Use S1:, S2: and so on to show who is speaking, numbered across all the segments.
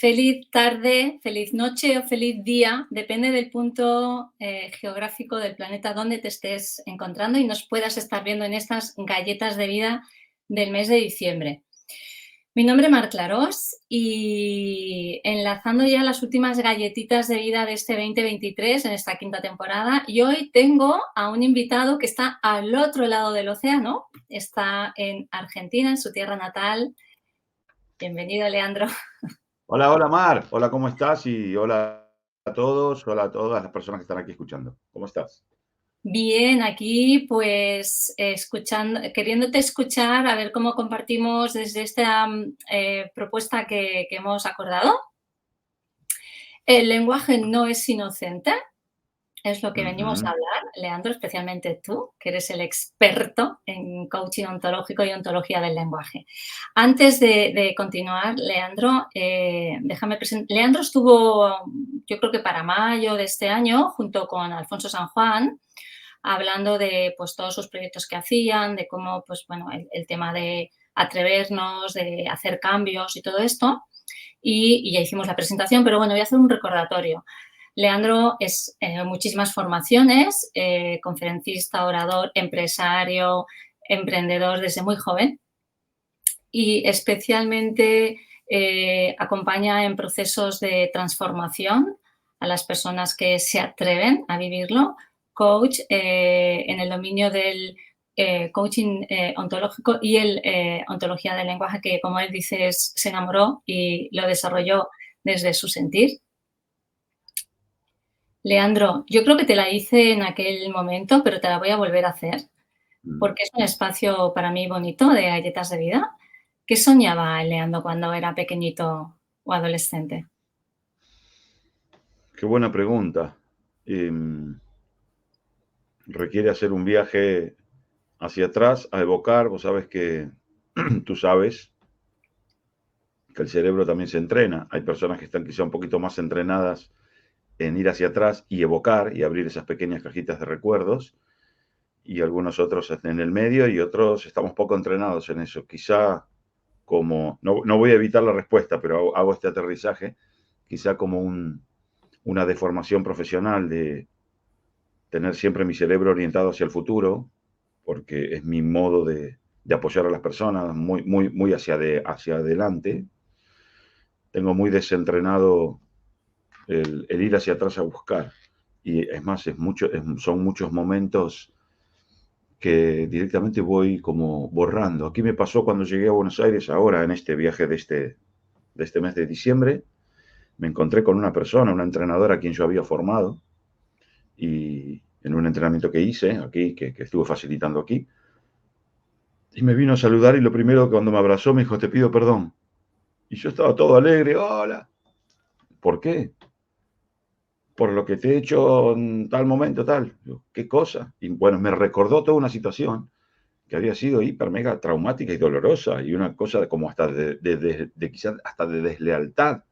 S1: Feliz tarde, feliz noche o feliz día, depende del punto geográfico del planeta donde te estés encontrando y nos puedas estar viendo en estas galletas de vida del mes de diciembre. Mi nombre es Mar Clarós y enlazando ya las últimas galletitas de vida de este 2023 en esta quinta temporada, y hoy tengo a un invitado que está al otro lado del océano, está en Argentina, en su tierra natal. Bienvenido, Leandro.
S2: Hola, hola Mar, hola, ¿cómo estás? Y hola a todas las personas que están aquí escuchando. ¿Cómo estás?
S1: Bien, aquí pues escuchando, queriéndote escuchar, a ver cómo compartimos desde esta propuesta que hemos acordado. El lenguaje no es inocente, es lo que venimos a
S2: Ujú.
S1: hablar, Leandro, especialmente tú, que eres el experto en coaching ontológico y ontología del lenguaje. Antes de continuar, Leandro, déjame presentar. Leandro estuvo, yo creo que para mayo de este año, junto con Alfonso San Juan, hablando de pues, todos sus proyectos que hacían, de cómo pues, bueno, el tema de atrevernos, de hacer cambios y todo esto. Y ya hicimos la presentación, pero bueno, voy a hacer un recordatorio. Leandro es muchísimas formaciones, conferencista, orador, empresario, emprendedor desde muy joven y especialmente acompaña en procesos de transformación a las personas que se atreven a vivirlo, coach en el dominio del coaching ontológico y el ontología del lenguaje, que como él dice se enamoró y lo desarrolló desde su sentir. Leandro, yo creo que te la hice en aquel momento, pero te la voy a volver a hacer porque es un espacio para mí bonito de galletas de vida. ¿Qué soñaba Leandro cuando era pequeñito o adolescente?
S2: Qué buena pregunta. Requiere hacer un viaje hacia atrás, a evocar. Vos sabes que tú sabes que el cerebro también se entrena. Hay personas que están quizá un poquito más entrenadas en ir hacia atrás y evocar y abrir esas pequeñas cajitas de recuerdos, y algunos otros en el medio, y otros estamos poco entrenados en eso. Quizá como, no voy a evitar la respuesta, pero hago este aterrizaje, quizá como una deformación profesional de tener siempre mi cerebro orientado hacia el futuro, porque es mi modo de apoyar a las personas, muy hacia adelante. Tengo muy desentrenado el ir hacia atrás a buscar. Y es más, son muchos momentos que directamente voy como borrando. Aquí me pasó cuando llegué a Buenos Aires, ahora en este viaje de este mes de diciembre. Me encontré con una persona, una entrenadora a quien yo había formado, y en un entrenamiento que hice aquí, que estuve facilitando aquí, y me vino a saludar, y lo primero que cuando me abrazó me dijo: te pido perdón. Y yo estaba todo alegre: hola. ¿Por qué? Por lo que te he hecho en tal momento, tal. ¿Qué cosa? Y bueno, me recordó toda una situación que había sido hiper mega traumática y dolorosa, y una cosa como hasta de quizás hasta de deslealtad,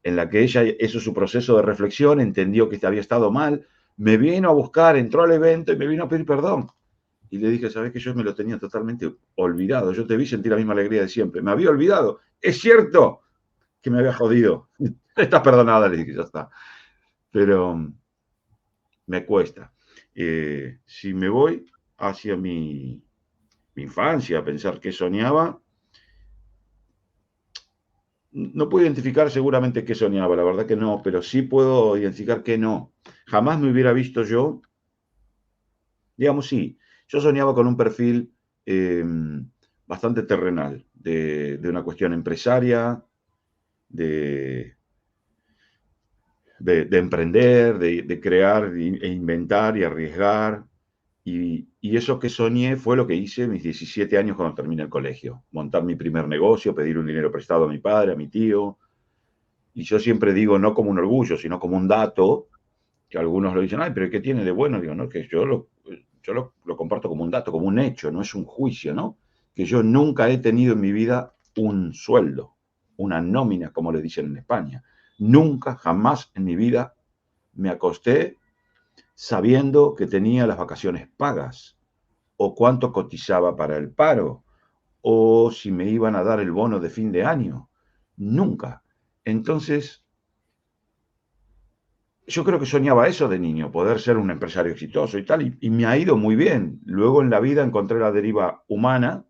S2: en la que ella hizo su proceso de reflexión, entendió que había estado mal, me vino a buscar, entró al evento y me vino a pedir perdón. Y le dije: sabes que yo me lo tenía totalmente olvidado, yo te vi sentir la misma alegría de siempre, me había olvidado, es cierto que me había jodido, estás perdonada, le dije, ya está. Pero me cuesta. Si me voy hacia mi infancia, a pensar qué soñaba, no puedo identificar seguramente qué soñaba, la verdad que no, pero sí puedo identificar qué no. Jamás me hubiera visto yo, digamos, sí, yo soñaba con un perfil eh, bastante terrenal, de una cuestión empresaria, de, de emprender, de crear e inventar y arriesgar. Y eso que soñé fue lo que hice a mis 17 años cuando terminé el colegio. Montar mi primer negocio, pedir un dinero prestado a mi padre, a mi tío. Y yo siempre digo, no como un orgullo, sino como un dato, que algunos lo dicen: ay, pero ¿qué tiene de bueno? Digo, no, que yo lo comparto como un dato, como un hecho, no es un juicio, ¿no? Que yo nunca he tenido en mi vida un sueldo, una nómina, como le dicen en España. Nunca, jamás en mi vida me acosté sabiendo que tenía las vacaciones pagas, o cuánto cotizaba para el paro, o si me iban a dar el bono de fin de año. Nunca. Entonces, yo creo que soñaba eso de niño, poder ser un empresario exitoso y tal, y me ha ido muy bien. Luego en la vida encontré la deriva humana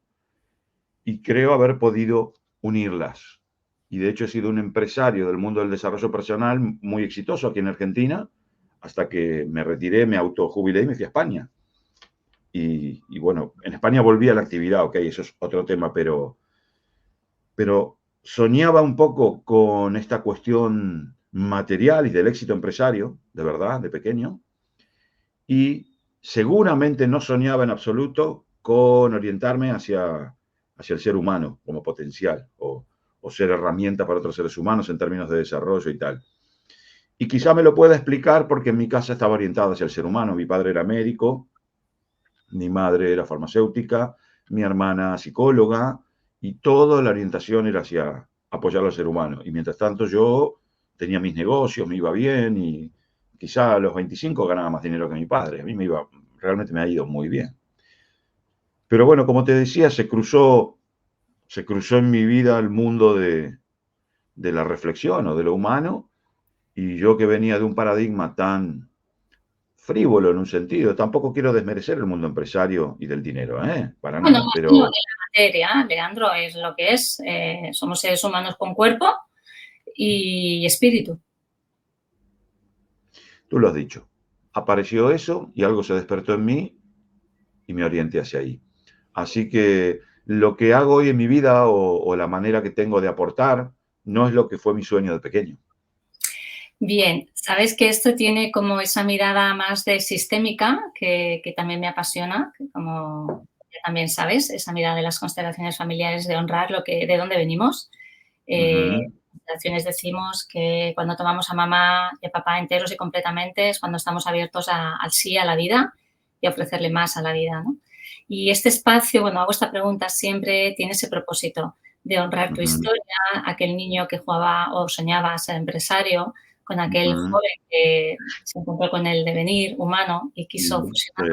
S2: y creo haber podido unirlas. Y de hecho he sido un empresario del mundo del desarrollo personal muy exitoso aquí en Argentina, hasta que me retiré, me autojubilé y me fui a España. Y bueno, en España volví a la actividad, ok, eso es otro tema, pero soñaba un poco con esta cuestión material y del éxito empresario, de verdad, de pequeño, y seguramente no soñaba en absoluto con orientarme hacia el ser humano como potencial o ser herramienta para otros seres humanos en términos de desarrollo y tal. Y quizá me lo pueda explicar porque en mi casa estaba orientada hacia el ser humano. Mi padre era médico, mi madre era farmacéutica, mi hermana psicóloga, y toda la orientación era hacia apoyar al ser humano. Y mientras tanto yo tenía mis negocios, me iba bien y quizá a los 25 ganaba más dinero que mi padre. A mí realmente me ha ido muy bien. Pero bueno, como te decía, se cruzó en mi vida el mundo de la reflexión o de lo humano, y yo que venía de un paradigma tan frívolo en un sentido, tampoco quiero desmerecer el mundo empresario y del dinero, para
S1: Bueno,
S2: nada,
S1: más en
S2: pero
S1: la materia, Leandro, es lo que es. Somos seres humanos con cuerpo y espíritu.
S2: tú lo has dicho. Apareció eso y algo se despertó en mí y me orienté hacia ahí. Así que lo que hago hoy en mi vida o la manera que tengo de aportar no es lo que fue mi sueño de pequeño.
S1: Bien, sabes que esto tiene como esa mirada más de sistémica que también me apasiona, que como ya también sabes, esa mirada de las constelaciones familiares, de honrar de dónde venimos.
S2: Ujú,
S1: Constelaciones decimos que cuando tomamos a mamá y a papá enteros y completamente es cuando estamos abiertos al sí, a la vida y a ofrecerle más a la vida, ¿no? Y este espacio, bueno, hago esta pregunta siempre, tiene ese propósito de honrar tu
S2: ujú,
S1: historia, aquel niño que jugaba o soñaba ser empresario, con aquel
S2: ujú.
S1: joven que se encontró con el devenir humano y quiso fusionarlo.
S2: Sí,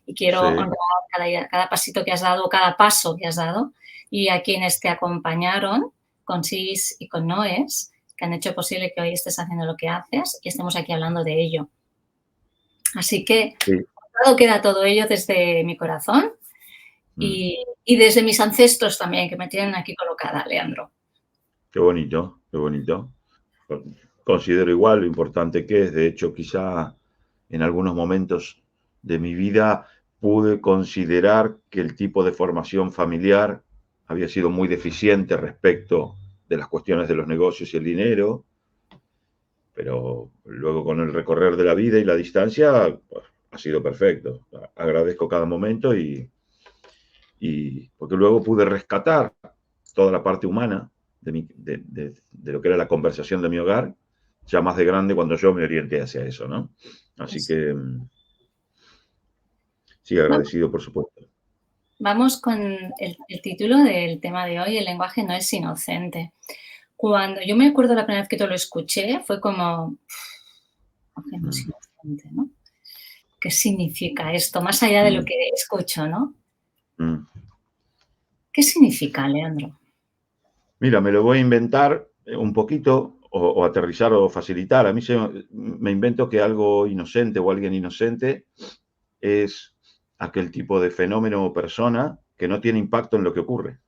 S1: Y quiero
S2: sí,
S1: honrar cada pasito que has dado, cada paso que has dado, y a quienes te acompañaron con sís y con noes, que han hecho posible que hoy estés haciendo lo que haces y estemos aquí hablando de ello. Así que
S2: sí.
S1: queda todo ello desde mi corazón
S2: Mm.
S1: y desde mis ancestros también, que me tienen aquí colocada, Leandro.
S2: Qué bonito, qué bonito. Considero igual lo importante que es. De hecho, quizá en algunos momentos de mi vida pude considerar que el tipo de formación familiar había sido muy deficiente respecto de las cuestiones de los negocios y el dinero, pero luego con el recorrer de la vida y la distancia, pues, ha sido perfecto. Agradezco cada momento y porque luego pude rescatar toda la parte humana de lo que era la conversación de mi hogar, ya más de grande cuando yo me orienté hacia eso, ¿no? Así
S1: Pues,
S2: que sí,
S1: vamos,
S2: agradecido, por supuesto.
S1: vamos con el título del tema de hoy, el lenguaje no es inocente. Cuando yo me acuerdo la primera vez que te lo escuché, fue como, lenguaje no es
S2: Mm,
S1: inocente, ¿no? ¿Qué significa esto? Más allá de lo
S2: mm,
S1: que escucho, ¿no?
S2: mm.
S1: ¿Qué significa, Leandro?
S2: Mira, me lo voy a inventar un poquito o aterrizar o facilitar. A mí me invento que algo inocente o alguien inocente es aquel tipo de fenómeno o persona que no tiene impacto en lo que ocurre.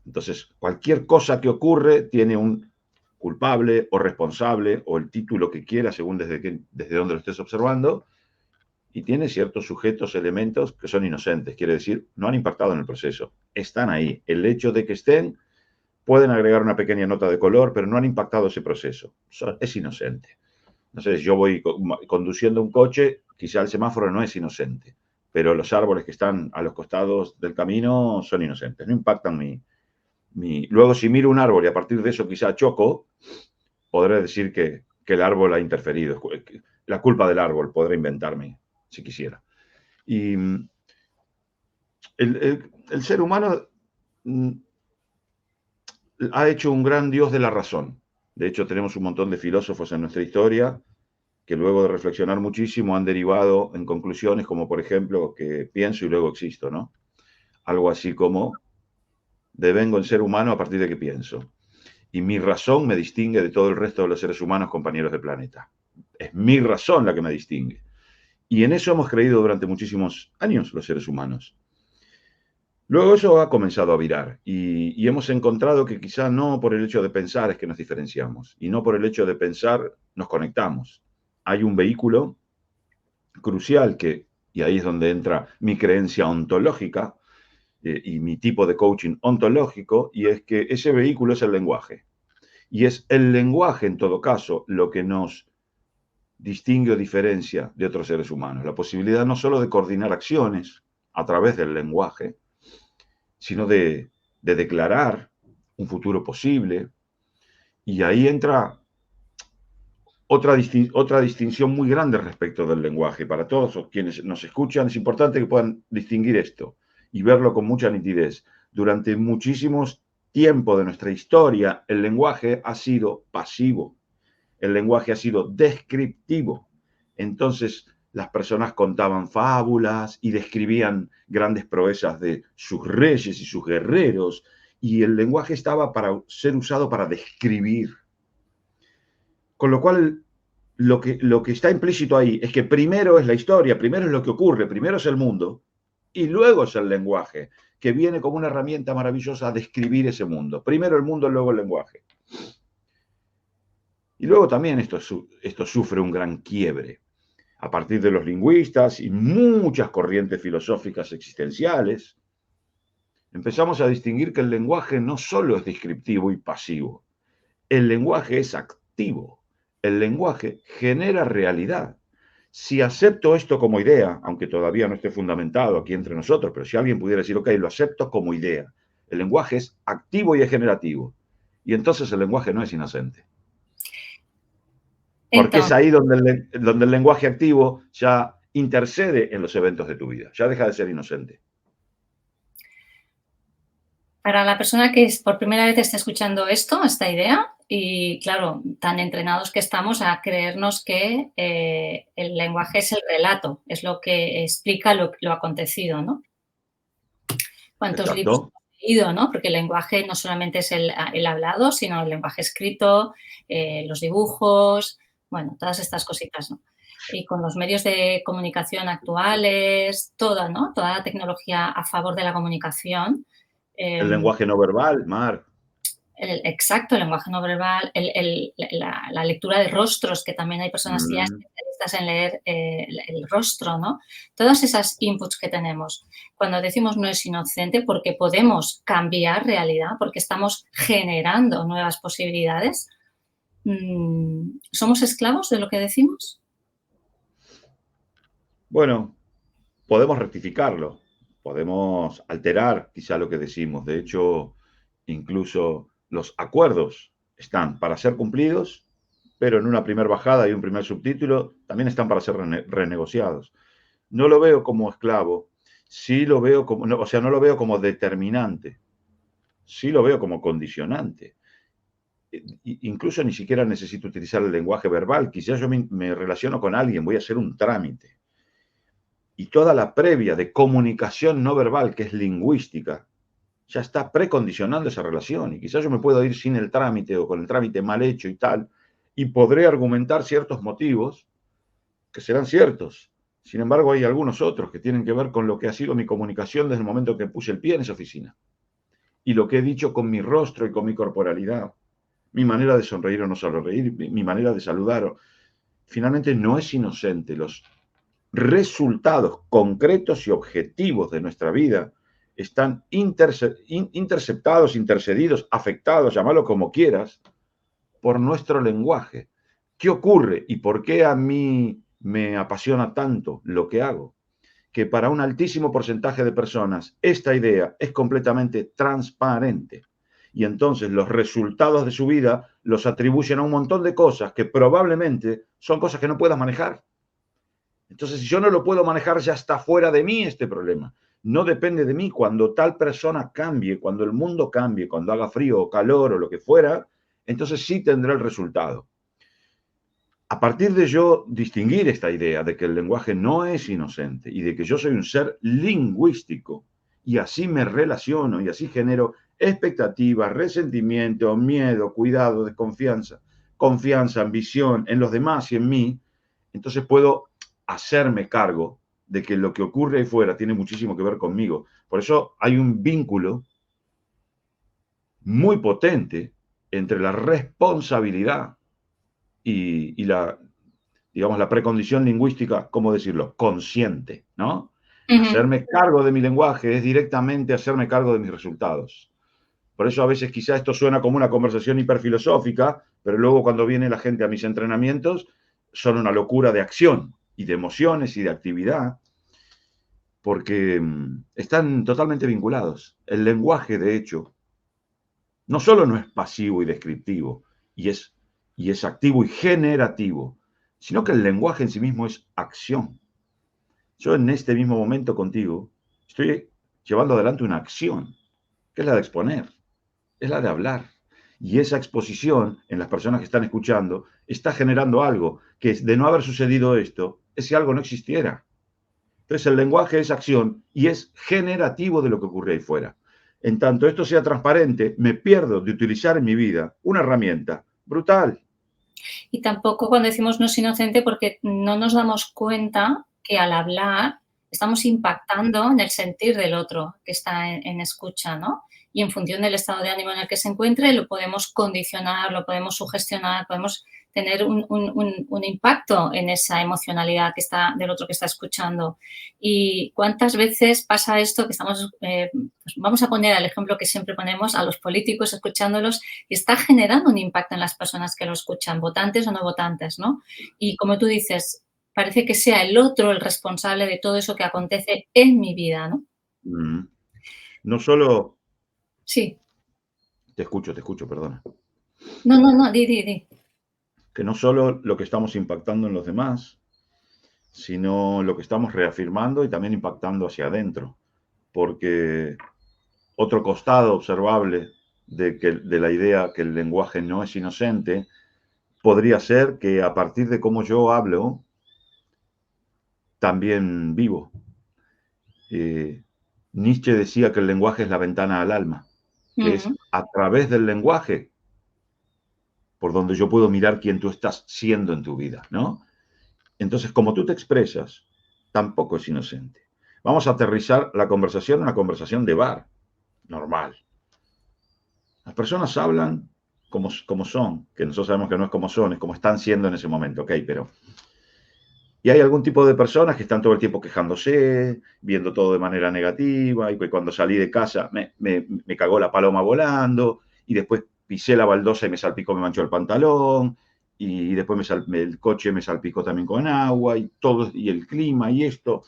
S2: Entonces, cualquier cosa que ocurre tiene un culpable o responsable o el título que quiera, según desde donde lo estés observando, y tiene ciertos sujetos, elementos que son inocentes, quiere decir, no han impactado en el proceso, están ahí. El hecho de que estén, pueden agregar una pequeña nota de color, pero no han impactado ese proceso. Es inocente. Entonces, yo voy conduciendo un coche, quizá el semáforo no es inocente, pero los árboles que están a los costados del camino son inocentes, no impactan Luego, si miro un árbol y a partir de eso quizá choco, podré decir que el árbol ha interferido. La culpa del árbol podré inventarme, si quisiera. Y el ser humano mm, ha hecho un gran dios de la razón. De hecho, tenemos un montón de filósofos en nuestra historia que luego de reflexionar muchísimo han derivado en conclusiones como, por ejemplo, que pienso y luego existo, ¿no? Algo así como devengo en ser humano a partir de que pienso. y mi razón me distingue de todo el resto de los seres humanos compañeros del planeta. Es mi razón la que me distingue. Y en eso hemos creído durante muchísimos años los seres humanos. Luego eso ha comenzado a virar y hemos encontrado que quizá no por el hecho de pensar es que nos diferenciamos y no por el hecho de pensar nos conectamos. Hay un vehículo crucial y ahí es donde entra mi creencia ontológica y mi tipo de coaching ontológico, y es que ese vehículo es el lenguaje. Y es el lenguaje, en todo caso, lo que nos distingue o diferencia de otros seres humanos. La posibilidad no solo de coordinar acciones a través del lenguaje, sino de declarar un futuro posible. Y ahí entra otra distinción muy grande respecto del lenguaje. Para todos quienes nos escuchan es importante que puedan distinguir esto y verlo con mucha nitidez. Durante muchísimos tiempos de nuestra historia, el lenguaje ha sido pasivo. El lenguaje ha sido descriptivo. Entonces, las personas contaban fábulas y describían grandes proezas de sus reyes y sus guerreros, y el lenguaje estaba para ser usado para describir. Con lo cual, lo que está implícito ahí es que primero es la historia, primero es lo que ocurre, primero es el mundo, y luego es el lenguaje, que viene como una herramienta maravillosa a describir ese mundo. Primero el mundo, luego el lenguaje. Y luego también esto sufre un gran quiebre. A partir de los lingüistas y muchas corrientes filosóficas existenciales, empezamos a distinguir que el lenguaje no solo es descriptivo y pasivo, el lenguaje es activo, el lenguaje genera realidad. Si acepto esto como idea, aunque todavía no esté fundamentado aquí entre nosotros, pero si alguien pudiera decir, ok, lo acepto como idea, el lenguaje es activo y es generativo, y entonces el lenguaje no es inocente. Porque es ahí donde el lenguaje activo ya intercede en los eventos de tu vida, ya deja de ser inocente.
S1: Para la persona que por primera vez está escuchando esta idea, y claro, tan entrenados que estamos a creernos que el lenguaje es el relato, es lo que explica lo acontecido, ¿no? ¿Cuántos libros hemos leído, no? Porque el lenguaje no solamente es el hablado, sino el lenguaje escrito, los dibujos, bueno, todas estas cositas, ¿no? Y con los medios de comunicación actuales, toda la tecnología a favor de la comunicación.
S2: El lenguaje no verbal, Mar.
S1: Exacto, el lenguaje no verbal, la lectura de rostros, que también hay personas ya especialistas en leer el rostro, ¿no? Todas esas inputs que tenemos. Cuando decimos no es inocente, porque podemos cambiar realidad, porque estamos generando nuevas posibilidades, ¿somos esclavos de lo que decimos?
S2: Bueno, podemos rectificarlo, podemos alterar quizá lo que decimos. De hecho, incluso los acuerdos están para ser cumplidos, pero en una primera bajada y un primer subtítulo también están para ser renegociados. No lo veo como esclavo, sí lo veo como, no, o sea, no lo veo como determinante, sí lo veo como condicionante. Incluso ni siquiera necesito utilizar el lenguaje verbal, quizás yo me relaciono con alguien, voy a hacer un trámite. Y toda la previa de comunicación no verbal, que es lingüística, ya está precondicionando esa relación. Y quizás yo me puedo ir sin el trámite o con el trámite mal hecho y tal, y podré argumentar ciertos motivos que serán ciertos. Sin embargo, hay algunos otros que tienen que ver con lo que ha sido mi comunicación desde el momento que puse el pie en esa oficina. Y lo que he dicho con mi rostro y con mi corporalidad, mi manera de sonreír o no sonreír, mi manera de saludar. Finalmente no es inocente. Los resultados concretos y objetivos de nuestra vida están interceptados, intercedidos, afectados, llámalo como quieras, por nuestro lenguaje. ¿Qué ocurre y por qué a mí me apasiona tanto lo que hago? Que para un altísimo porcentaje de personas esta idea es completamente transparente. Y entonces los resultados de su vida los atribuyen a un montón de cosas que probablemente son cosas que no puedas manejar. Entonces, si yo no lo puedo manejar, ya está fuera de mí este problema. No depende de mí. Cuando tal persona cambie, cuando el mundo cambie, cuando haga frío o calor o lo que fuera, entonces sí tendré el resultado. A partir de yo distinguir esta idea de que el lenguaje no es inocente y de que yo soy un ser lingüístico y así me relaciono y así genero expectativas, resentimiento, miedo, cuidado, desconfianza, confianza, ambición en los demás y en mí, entonces puedo hacerme cargo de que lo que ocurre ahí fuera tiene muchísimo que ver conmigo. Por eso hay un vínculo muy potente entre la responsabilidad y la, digamos, la precondición lingüística, ¿cómo decirlo? Consciente, ¿no?
S1: Ujú.
S2: Hacerme cargo de mi lenguaje es directamente hacerme cargo de mis resultados. Por eso a veces quizá esto suena como una conversación hiperfilosófica, pero luego cuando viene la gente a mis entrenamientos son una locura de acción y de emociones y de actividad, porque están totalmente vinculados. El lenguaje, de hecho, no solo no es pasivo y descriptivo, y es, y es activo y generativo, sino que el lenguaje en sí mismo es acción. Yo en este mismo momento contigo estoy llevando adelante una acción, que es la de exponer, es la de hablar. Y esa exposición en las personas que están escuchando está generando algo que de no haber sucedido esto, ese algo no existiera. Entonces el lenguaje es acción y es generativo de lo que ocurre ahí fuera. En tanto esto sea transparente, me pierdo de utilizar en mi vida una herramienta brutal.
S1: Y tampoco cuando decimos no es inocente porque no nos damos cuenta que al hablar estamos impactando en el sentir del otro que está en escucha, ¿no? Y en función del estado de ánimo en el que se encuentre, lo podemos condicionar, lo podemos sugestionar, podemos tener un impacto en esa emocionalidad que está del otro que está escuchando. Y cuántas veces pasa esto que estamos, pues vamos a poner el ejemplo que siempre ponemos a los políticos escuchándolos y está generando un impacto en las personas que lo escuchan, votantes o no votantes, ¿no? Y como tú dices, parece que sea el otro el responsable de todo eso que acontece en mi vida, ¿no?
S2: Mm. No solo,
S1: Sí.
S2: te escucho, perdona.
S1: No, no, no, di, di, di.
S2: Que no solo lo que estamos impactando en los demás, sino lo que estamos reafirmando y también impactando hacia adentro. Porque otro costado observable de la idea que el lenguaje no es inocente podría ser que a partir de cómo yo hablo, también vivo. Eh, Nietzsche decía que el lenguaje es la ventana al alma, que es
S1: Ujú.
S2: a través del lenguaje por donde yo puedo mirar quién tú estás siendo en tu vida, ¿no? Entonces, como tú te expresas, tampoco es inocente. Vamos a aterrizar la conversación en una conversación de bar, normal. Las personas hablan como son, que nosotros sabemos que no es como son, es como están siendo en ese momento, ¿ok? Pero y hay algún tipo de personas que están todo el tiempo quejándose, viendo todo de manera negativa, y que cuando salí de casa me cagó la paloma volando, y después pisé la baldosa y me salpicó, me manchó el pantalón, y después el coche me salpicó también con agua, y todo, y el clima, y esto,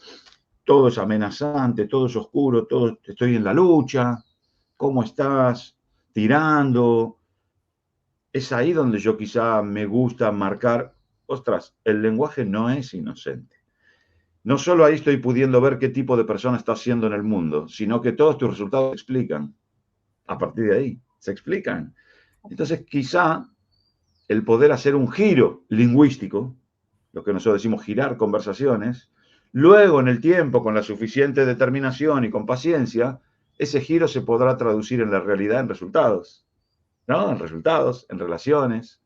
S2: todo es amenazante, todo es oscuro, todo, estoy en la lucha, ¿cómo estás? Tirando. Es ahí donde yo quizá me gusta marcar, ostras, el lenguaje no es inocente. No solo ahí estoy pudiendo ver qué tipo de persona estás siendo en el mundo, sino que todos tus resultados se explican. A partir de ahí, se explican. Entonces, quizá el poder hacer un giro lingüístico, lo que nosotros decimos girar conversaciones, luego en el tiempo, con la suficiente determinación y con paciencia, ese giro se podrá traducir en la realidad en resultados, ¿no? En resultados, en relaciones.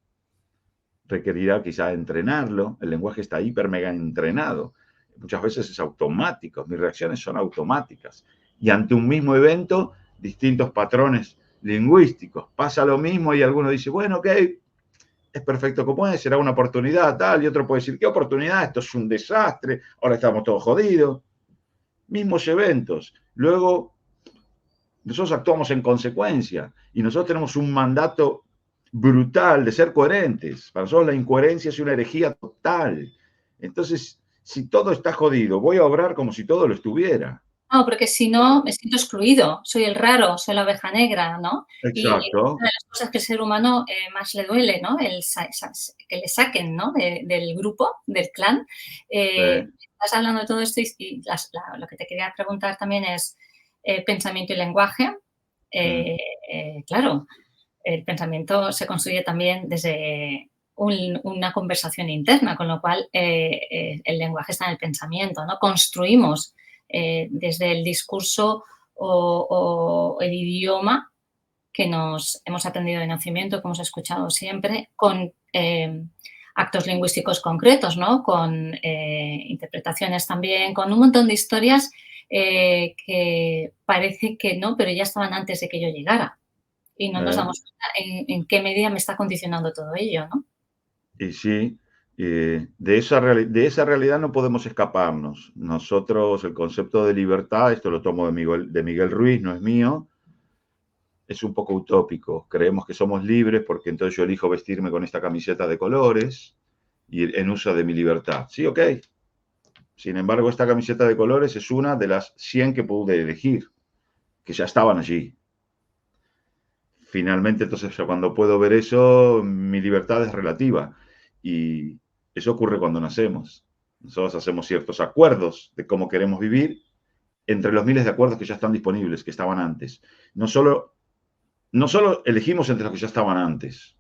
S2: Requerirá quizá entrenarlo. El lenguaje está hiper mega entrenado. Muchas veces es automático. Mis reacciones son automáticas. Y ante un mismo evento, distintos patrones lingüísticos. Pasa lo mismo y alguno dice, bueno, ok, es perfecto como es, será una oportunidad, tal. Y otro puede decir, ¿qué oportunidad? Esto es un desastre. Ahora estamos todos jodidos. Mismos eventos. Luego, nosotros actuamos en consecuencia y nosotros tenemos un mandato brutal de ser coherentes. Para nosotros la incoherencia es una herejía total. Entonces, si todo está jodido, voy a obrar como si todo lo estuviera.
S1: No, porque si no me siento excluido, soy el raro, soy la oveja negra, ¿no? Y
S2: Exacto.
S1: una de las cosas que al ser humano, más le duele, ¿no? El que le saquen, ¿no? Del grupo, del clan. Estás hablando de todo esto y lo que te quería preguntar también es, pensamiento y lenguaje. Claro, el pensamiento se construye también desde una conversación interna, con lo cual el lenguaje está en el pensamiento, ¿no? Construimos desde el discurso o el idioma que nos hemos aprendido de nacimiento, que hemos escuchado siempre, con actos lingüísticos concretos, ¿no? Con interpretaciones también, con un montón de historias que parece que no, pero ya estaban antes de que yo llegara. Y no nos damos cuenta en qué medida me está condicionando todo ello, ¿no?
S2: Y sí, de esa realidad no podemos escaparnos. Nosotros, el concepto de libertad, esto lo tomo de Miguel Ruiz, no es mío, es un poco utópico. Creemos que somos libres porque entonces yo elijo vestirme con esta camiseta de colores y en uso de mi libertad. Sí, ok. Sin embargo, esta camiseta de colores es una de las 100 que pude elegir, que ya estaban allí. Finalmente, entonces, cuando puedo ver eso, mi libertad es relativa. Y eso ocurre cuando nacemos. Nosotros hacemos ciertos acuerdos de cómo queremos vivir entre los miles de acuerdos que ya están disponibles, que estaban antes. No solo elegimos entre los que ya estaban antes,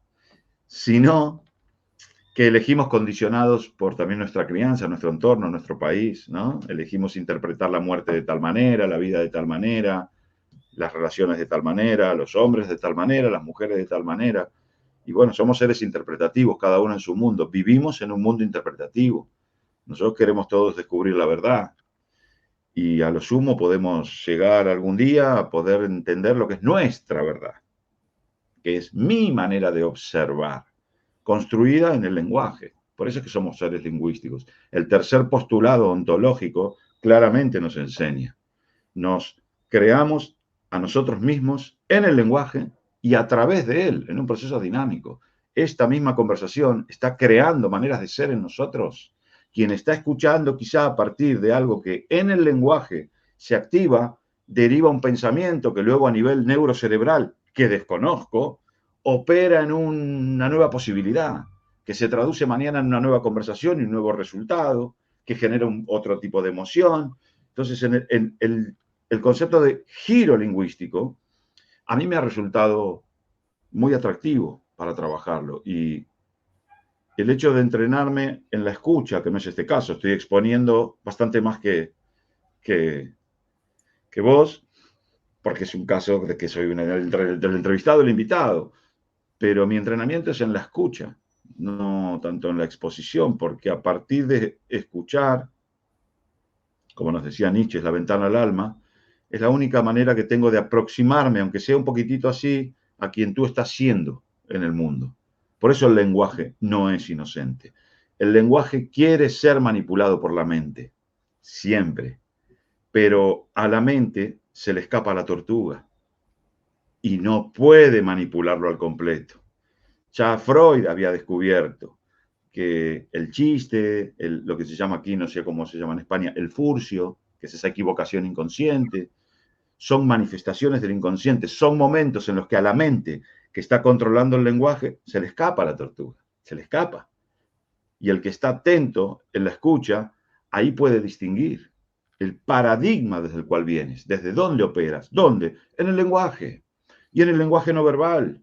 S2: sino que elegimos condicionados por también nuestra crianza, nuestro entorno, nuestro país, ¿no? Elegimos interpretar la muerte de tal manera, la vida de tal manera, las relaciones de tal manera, los hombres de tal manera, las mujeres de tal manera. Y bueno, somos seres interpretativos, cada uno en su mundo. Vivimos en un mundo interpretativo. Nosotros queremos todos descubrir la verdad. Y a lo sumo podemos llegar algún día a poder entender lo que es nuestra verdad, que es mi manera de observar, construida en el lenguaje. Por eso es que somos seres lingüísticos. El tercer postulado ontológico claramente nos enseña. Nos creamos a nosotros mismos en el lenguaje y a través de él, en un proceso dinámico. Esta misma conversación está creando maneras de ser en nosotros. Quien está escuchando quizá a partir de algo que en el lenguaje se activa, deriva un pensamiento que luego a nivel neurocerebral, que desconozco, opera en una nueva posibilidad, que se traduce mañana en una nueva conversación y un nuevo resultado, que genera otro tipo de emoción. Entonces, en el concepto de giro lingüístico, a mí me ha resultado muy atractivo para trabajarlo. Y el hecho de entrenarme en la escucha, que no es este caso, estoy exponiendo bastante más que vos, porque es un caso de que soy del entrevistado, el invitado, pero mi entrenamiento es en la escucha, no tanto en la exposición, porque a partir de escuchar, como nos decía Nietzsche, es la ventana al alma, es la única manera que tengo de aproximarme, aunque sea un poquitito así, a quien tú estás siendo en el mundo. Por eso el lenguaje no es inocente. El lenguaje quiere ser manipulado por la mente, siempre, pero a la mente se le escapa la tortuga y no puede manipularlo al completo. Ya Freud había descubierto que el chiste, lo que se llama aquí, no sé cómo se llama en España, el furcio, que es esa equivocación inconsciente, son manifestaciones del inconsciente, son momentos en los que a la mente que está controlando el lenguaje se le escapa la tortuga, se le escapa. Y el que está atento en la escucha, ahí puede distinguir el paradigma desde el cual vienes, desde dónde operas, dónde, en el lenguaje y en el lenguaje no verbal.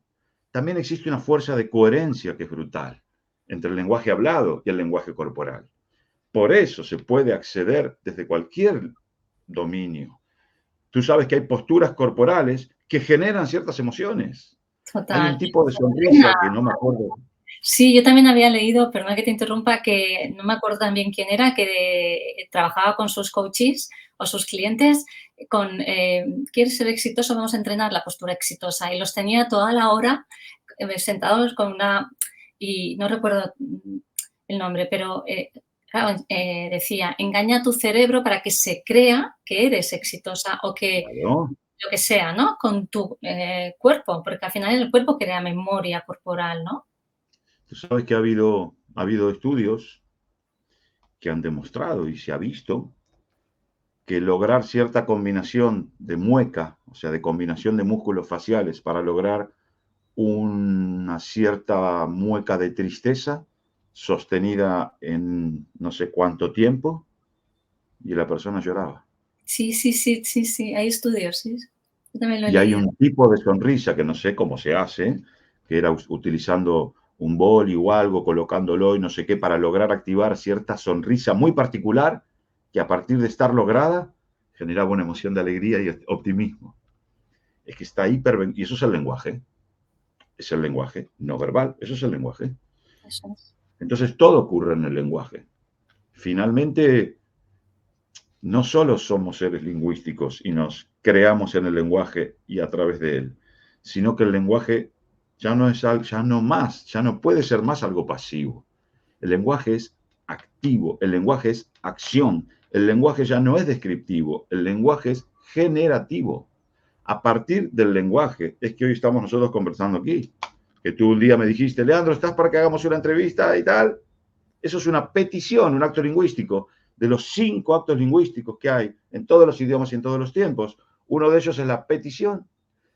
S2: También existe una fuerza de coherencia que es brutal entre el lenguaje hablado y el lenguaje corporal. Por eso se puede acceder desde cualquier dominio. Tú sabes que hay posturas corporales que generan ciertas emociones. Hay un
S1: Total.
S2: tipo de sonrisa que no me acuerdo.
S1: Sí, yo también había leído, perdona que te interrumpa, que no me acuerdo también quién era, que trabajaba con sus coaches o sus clientes con ¿quieres ser exitoso? Vamos a entrenar la postura exitosa. Y los tenía toda la hora sentados con una, y no recuerdo el nombre, pero claro, decía, engaña a tu cerebro para que se crea que eres exitosa o que
S2: Claro.
S1: lo que sea, ¿no? Con tu cuerpo, porque al final el cuerpo crea memoria corporal, ¿no?
S2: Tú sabes que ha habido estudios que han demostrado y se ha visto que lograr cierta combinación de mueca, o sea, de combinación de músculos faciales para lograr una cierta mueca de tristeza sostenida en no sé cuánto tiempo y la persona lloraba.
S1: Sí, sí, sí, sí, sí, hay estudios, sí. Yo también lo he
S2: Y hay
S1: leído.
S2: un tipo de sonrisa que no sé cómo se hace, que era utilizando un boli o algo, colocándolo y no sé qué, para lograr activar cierta sonrisa muy particular que a partir de estar lograda generaba una emoción de alegría y optimismo. es que está y eso es el lenguaje no verbal, eso es el lenguaje.
S1: Eso es.
S2: Entonces todo ocurre en el lenguaje. Finalmente, no solo somos seres lingüísticos y nos creamos en el lenguaje y a través de él, sino que el lenguaje ya no puede ser más algo pasivo. El lenguaje es activo, el lenguaje es acción, el lenguaje ya no es descriptivo, el lenguaje es generativo. A partir del lenguaje es que hoy estamos nosotros conversando aquí. Que tú un día me dijiste, Leandro, ¿estás para que hagamos una entrevista y tal? Eso es una petición, un acto lingüístico. De los 5 actos lingüísticos que hay en todos los idiomas y en todos los tiempos, uno de ellos es la petición.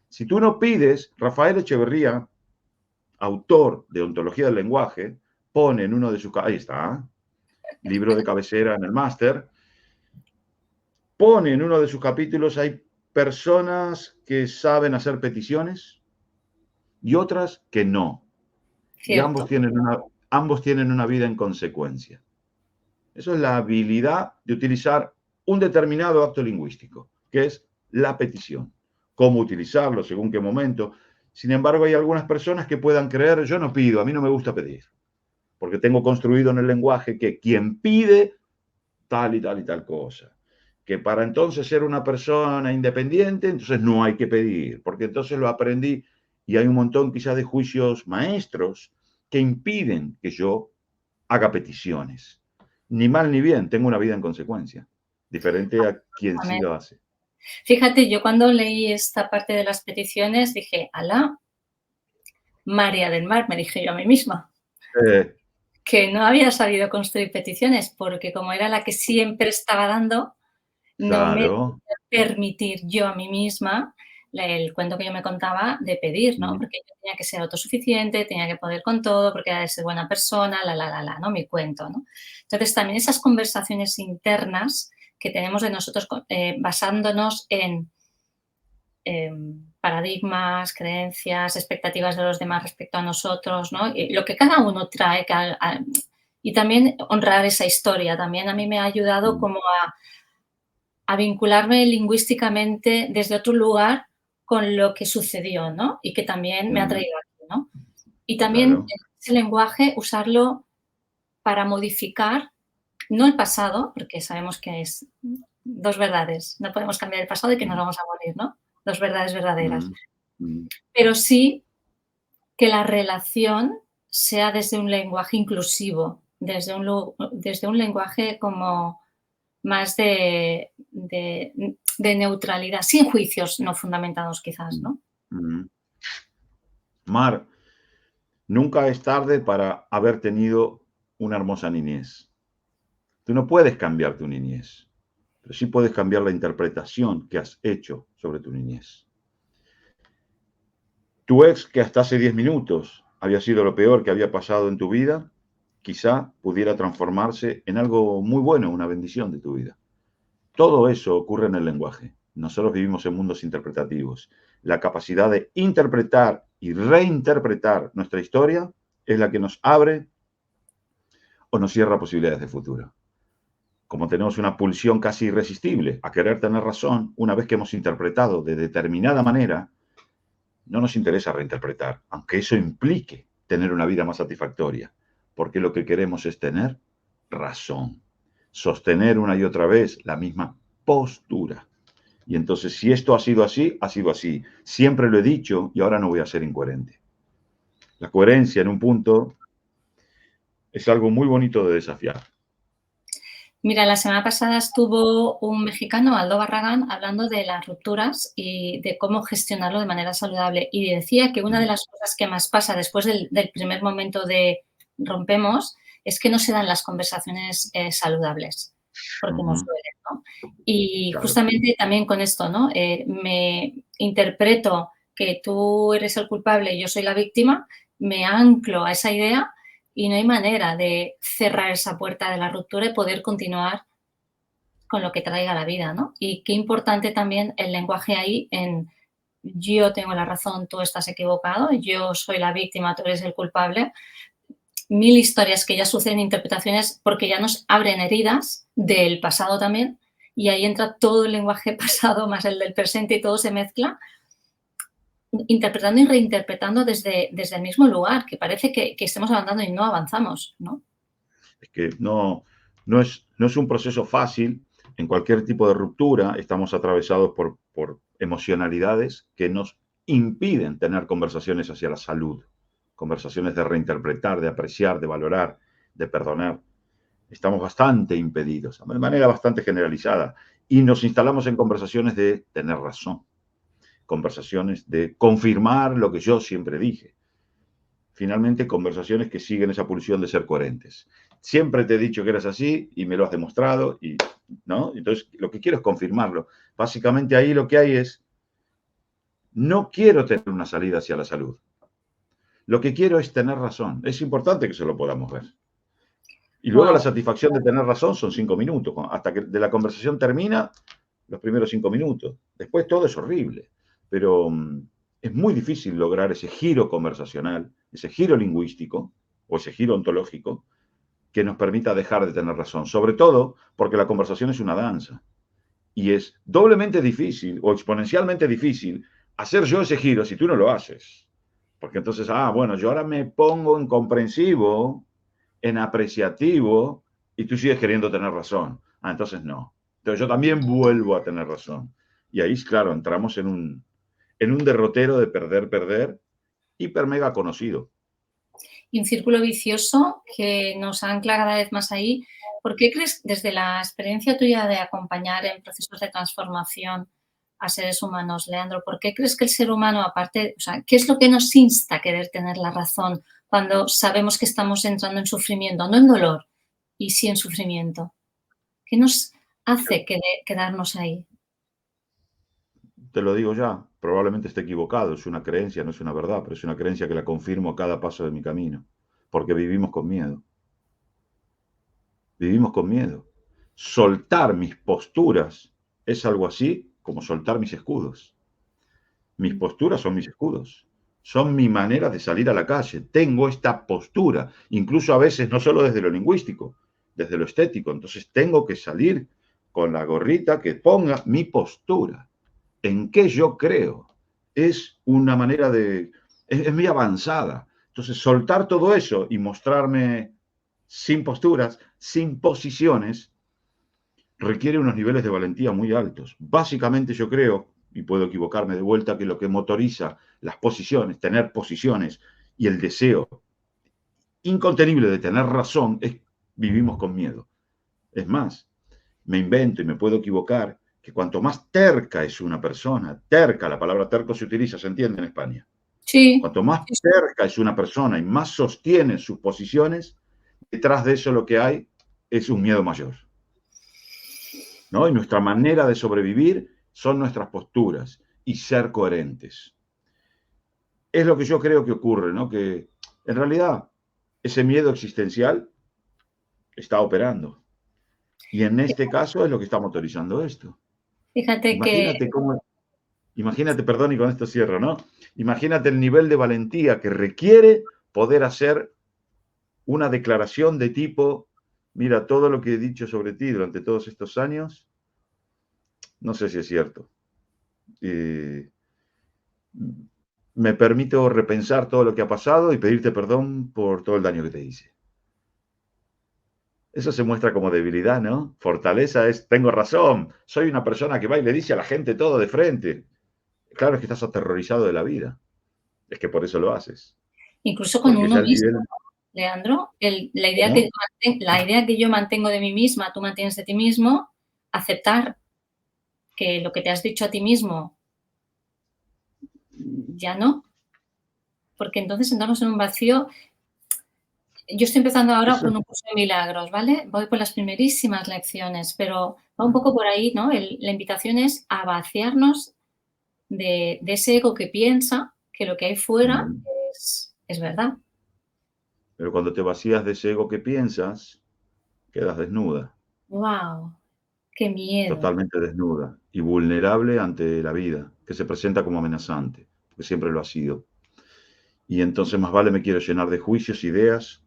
S2: Si tú no pides, Rafael Echeverría, autor de Ontología del Lenguaje, pone en uno de sus... Ahí está, libro de cabecera en el máster, pone en uno de sus capítulos, hay personas que saben hacer peticiones y otras que no. Y
S1: Cierto.
S2: ambos tienen una vida en consecuencia. Eso es la habilidad de utilizar un determinado acto lingüístico, que es la petición. Cómo utilizarlo, según qué momento. Sin embargo, hay algunas personas que puedan creer, yo no pido, a mí no me gusta pedir, porque tengo construido en el lenguaje que quien pide tal y tal y tal cosa. Que para entonces ser una persona independiente, entonces no hay que pedir, porque entonces lo aprendí y hay un montón quizás de juicios maestros que impiden que yo haga peticiones. Ni mal ni bien, tengo una vida en consecuencia, diferente a quien sí lo hace.
S1: Fíjate, yo cuando leí esta parte de las peticiones dije, alá, María del Mar, me dije yo a mí misma, que no había sabido construir peticiones porque como era la que siempre estaba dando, no me
S2: Claro.
S1: podía permitir yo a mí misma el cuento que yo me contaba de pedir, ¿no?
S2: Mm,
S1: Porque yo tenía que ser autosuficiente, tenía que poder con todo, porque era de ser buena persona, ¿no? Mi cuento, ¿no? Entonces, también esas conversaciones internas que tenemos de nosotros basándonos en paradigmas, creencias, expectativas de los demás respecto a nosotros, ¿no? Y lo que cada uno trae y también honrar esa historia. También a mí me ha ayudado
S2: mm,
S1: como a vincularme lingüísticamente desde otro lugar con lo que sucedió, ¿no? Y que también me ha
S2: mm,
S1: traído aquí, ¿no? Y también
S2: claro.
S1: ese lenguaje usarlo para modificar, no el pasado, porque sabemos que es 2 verdades, no podemos cambiar el pasado y que nos
S2: Mm,
S1: vamos a morir, ¿no? 2 verdades verdaderas.
S2: mm, mm,
S1: Pero sí que la relación sea desde un lenguaje inclusivo, desde un lenguaje como más de neutralidad, sin juicios no fundamentados quizás,
S2: mm,
S1: ¿no?
S2: mm. Mar, nunca es tarde para haber tenido una hermosa niñez. Tú no puedes cambiar tu niñez, pero sí puedes cambiar la interpretación que has hecho sobre tu niñez. Tu ex, que hasta hace 10 minutos había sido lo peor que había pasado en tu vida, quizá pudiera transformarse en algo muy bueno, una bendición de tu vida. Todo eso ocurre en el lenguaje. Nosotros vivimos en mundos interpretativos. La capacidad de interpretar y reinterpretar nuestra historia es la que nos abre o nos cierra posibilidades de futuro. Como tenemos una pulsión casi irresistible a querer tener razón, una vez que hemos interpretado de determinada manera, no nos interesa reinterpretar, aunque eso implique tener una vida más satisfactoria, porque lo que queremos es tener razón, sostener una y otra vez la misma postura. Y entonces, si esto ha sido así, ha sido así. Siempre lo he dicho y ahora no voy a ser incoherente. La coherencia en un punto es algo muy bonito de desafiar.
S1: Mira, la semana pasada estuvo un mexicano, Aldo Barragán, hablando de las rupturas y de cómo gestionarlo de manera saludable. Y decía que una de las cosas que más pasa después del primer momento de rompemos es que no se dan las conversaciones saludables, porque no suelen, ¿no? Y
S2: Claro.
S1: justamente también con esto, ¿no? Me interpreto que tú eres el culpable y yo soy la víctima, me anclo a esa idea y no hay manera de cerrar esa puerta de la ruptura y poder continuar con lo que traiga la vida, ¿no? Y qué importante también el lenguaje ahí en yo tengo la razón, tú estás equivocado, yo soy la víctima, tú eres el culpable. Mil historias que ya suceden, interpretaciones, porque ya nos abren heridas del pasado también y ahí entra todo el lenguaje pasado más el del presente y todo se mezcla interpretando y reinterpretando desde el mismo lugar, que parece que estemos avanzando y no avanzamos, ¿no?
S2: Es que no es un proceso fácil. En cualquier tipo de ruptura estamos atravesados por emocionalidades que nos impiden tener conversaciones hacia la salud, conversaciones de reinterpretar, de apreciar, de valorar, de perdonar. Estamos bastante impedidos, de manera bastante generalizada, y nos instalamos en conversaciones de tener razón, conversaciones de confirmar lo que yo siempre dije. Finalmente, conversaciones que siguen esa pulsión de ser coherentes. Siempre te he dicho que eras así y me lo has demostrado, y, ¿no? Entonces, lo que quiero es confirmarlo. Básicamente ahí lo que hay es, no quiero tener una salida hacia la salud. Lo que quiero es tener razón. Es importante que se lo podamos ver. Y luego la
S1: Wow.
S2: satisfacción de tener razón son 5 minutos. Hasta que de la conversación termina, los primeros 5 minutos. Después todo es horrible. Pero es muy difícil lograr ese giro conversacional, ese giro lingüístico o ese giro ontológico que nos permita dejar de tener razón. Sobre todo porque la conversación es una danza. Y es doblemente difícil o exponencialmente difícil hacer yo ese giro si tú no lo haces. Porque entonces, bueno, yo ahora me pongo en comprensivo, en apreciativo, y tú sigues queriendo tener razón. Entonces no. Entonces yo también vuelvo a tener razón. Y ahí, claro, entramos en un derrotero de perder, perder, hiper mega conocido.
S1: Y un círculo vicioso que nos ancla cada vez más ahí. ¿Por qué crees, desde la experiencia tuya de acompañar en procesos de transformación a seres humanos, Leandro, por qué crees que el ser humano, aparte, o sea, qué es lo que nos insta a querer tener la razón cuando sabemos que estamos entrando en sufrimiento, no en dolor, y sí en sufrimiento? ¿Qué nos hace quedarnos ahí?
S2: Te lo digo ya, probablemente esté equivocado, es una creencia, no es una verdad, pero es una creencia que la confirmo a cada paso de mi camino, porque vivimos con miedo. Vivimos con miedo. Soltar mis posturas es algo así como soltar mis escudos. Mis posturas son mis escudos. Son mi manera de salir a la calle. Tengo esta postura, incluso a veces no solo desde lo lingüístico, desde lo estético. Entonces tengo que salir con la gorrita que ponga mi postura. ¿En qué yo creo? Es una manera de... es muy avanzada. Entonces soltar todo eso y mostrarme sin posturas, sin posiciones, requiere unos niveles de valentía muy altos. Básicamente yo creo, y puedo equivocarme de vuelta, que lo que motoriza las posiciones, tener posiciones y el deseo incontenible de tener razón es vivimos con miedo. Es más, me invento y me puedo equivocar que cuanto más terca es una persona, terca, la palabra terco se utiliza, se entiende en España.
S1: Sí,
S2: Cuanto más terca es una persona y más sostiene sus posiciones, detrás de eso lo que hay es un miedo mayor. ¿No? Y nuestra manera de sobrevivir son nuestras posturas y ser coherentes. Es lo que yo creo que ocurre, ¿no? Que en realidad ese miedo existencial está operando. Y en este caso es lo que está motorizando esto.
S1: fíjate que
S2: Imagínate cómo, imagínate, perdón, y con esto cierro, ¿no? Imagínate el nivel de valentía que requiere poder hacer una declaración de tipo, mira, todo lo que he dicho sobre ti durante todos estos años, no sé si es cierto. Me permito repensar todo lo que ha pasado y pedirte perdón por todo el daño que te hice. Eso se muestra como debilidad, ¿no? Fortaleza es, tengo razón, soy una persona que va y le dice a la gente todo de frente. Claro, es que estás aterrorizado de la vida. Es que por eso lo haces.
S1: incluso con
S2: Porque ya
S1: uno
S2: el
S1: mismo,
S2: nivel...
S1: Leandro,
S2: ¿Cómo?
S1: la idea que yo mantengo de mí misma, tú mantienes de ti mismo, aceptar que lo que te has dicho a ti mismo ya no, porque entonces entramos en un vacío. Yo estoy empezando ahora
S2: Eso,
S1: con un curso de milagros, ¿vale? Voy por las primerísimas lecciones, pero va un poco por ahí, ¿no? La invitación es a vaciarnos de ese ego que piensa que lo que hay fuera es verdad.
S2: pero cuando te vacías de ese ego que piensas, quedas desnuda,
S1: ¡Wow! ¡Qué miedo!
S2: totalmente desnuda y vulnerable ante la vida, que se presenta como amenazante, porque siempre lo ha sido. Y entonces más vale me quiero llenar de juicios, ideas,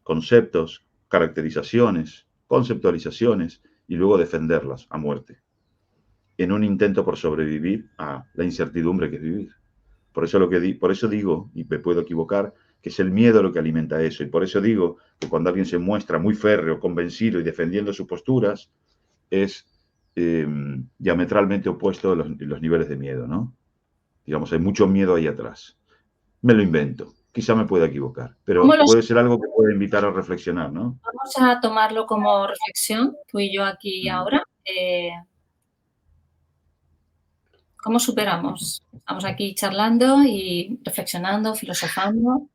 S2: conceptos, caracterizaciones, conceptualizaciones y luego defenderlas a muerte, en un intento por sobrevivir a la incertidumbre que es vivir. Por eso, por eso digo, y me puedo equivocar, que es el miedo lo que alimenta eso. Y por eso digo que cuando alguien se muestra muy férreo, convencido y defendiendo sus posturas, es diametralmente opuesto a los niveles de miedo, ¿no? Digamos, hay mucho miedo ahí atrás. Me lo invento. Quizá me pueda equivocar,
S1: ¿Cómo
S2: pero
S1: los
S2: puede ser algo que puede invitar a reflexionar, ¿no?
S1: vamos a tomarlo como reflexión, tú y yo aquí y ahora? ¿Cómo superamos? Estamos aquí charlando y reflexionando, filosofando.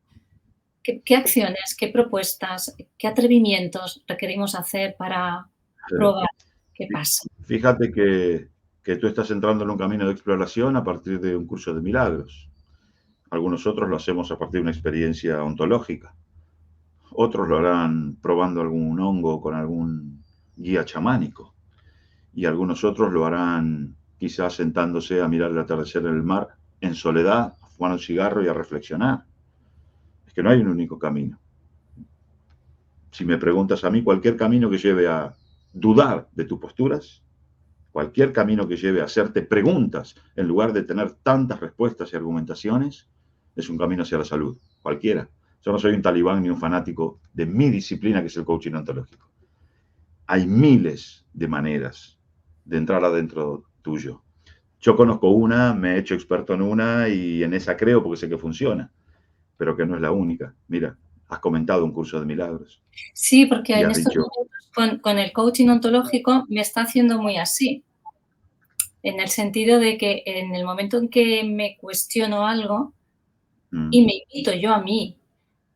S1: ¿Qué acciones, qué propuestas, qué atrevimientos requerimos hacer para probar qué pasa?
S2: Fíjate que tú estás entrando en un camino de exploración a partir de un curso de milagros. Algunos otros lo hacemos a partir de una experiencia ontológica. Otros lo harán probando algún hongo con algún guía chamánico. Y algunos otros lo harán quizás sentándose a mirar el atardecer en el mar en soledad, a fumar un cigarro y a reflexionar. Es que no hay un único camino. Si me preguntas a mí, cualquier camino que lleve a dudar de tus posturas, cualquier camino que lleve a hacerte preguntas en lugar de tener tantas respuestas y argumentaciones, es un camino hacia la salud, cualquiera. Yo no soy un talibán ni un fanático de mi disciplina, que es el coaching ontológico. Hay miles de maneras de entrar adentro tuyo. Yo conozco una, me he hecho experto en una y en esa creo porque sé que funciona, pero que no es la única. Mira, has comentado un curso de milagros.
S1: Sí, porque
S2: Y
S1: en
S2: has
S1: estos
S2: dicho,
S1: momentos con el coaching ontológico me está haciendo muy así, en el sentido de que en el momento en que me cuestiono algo y me invito yo a mí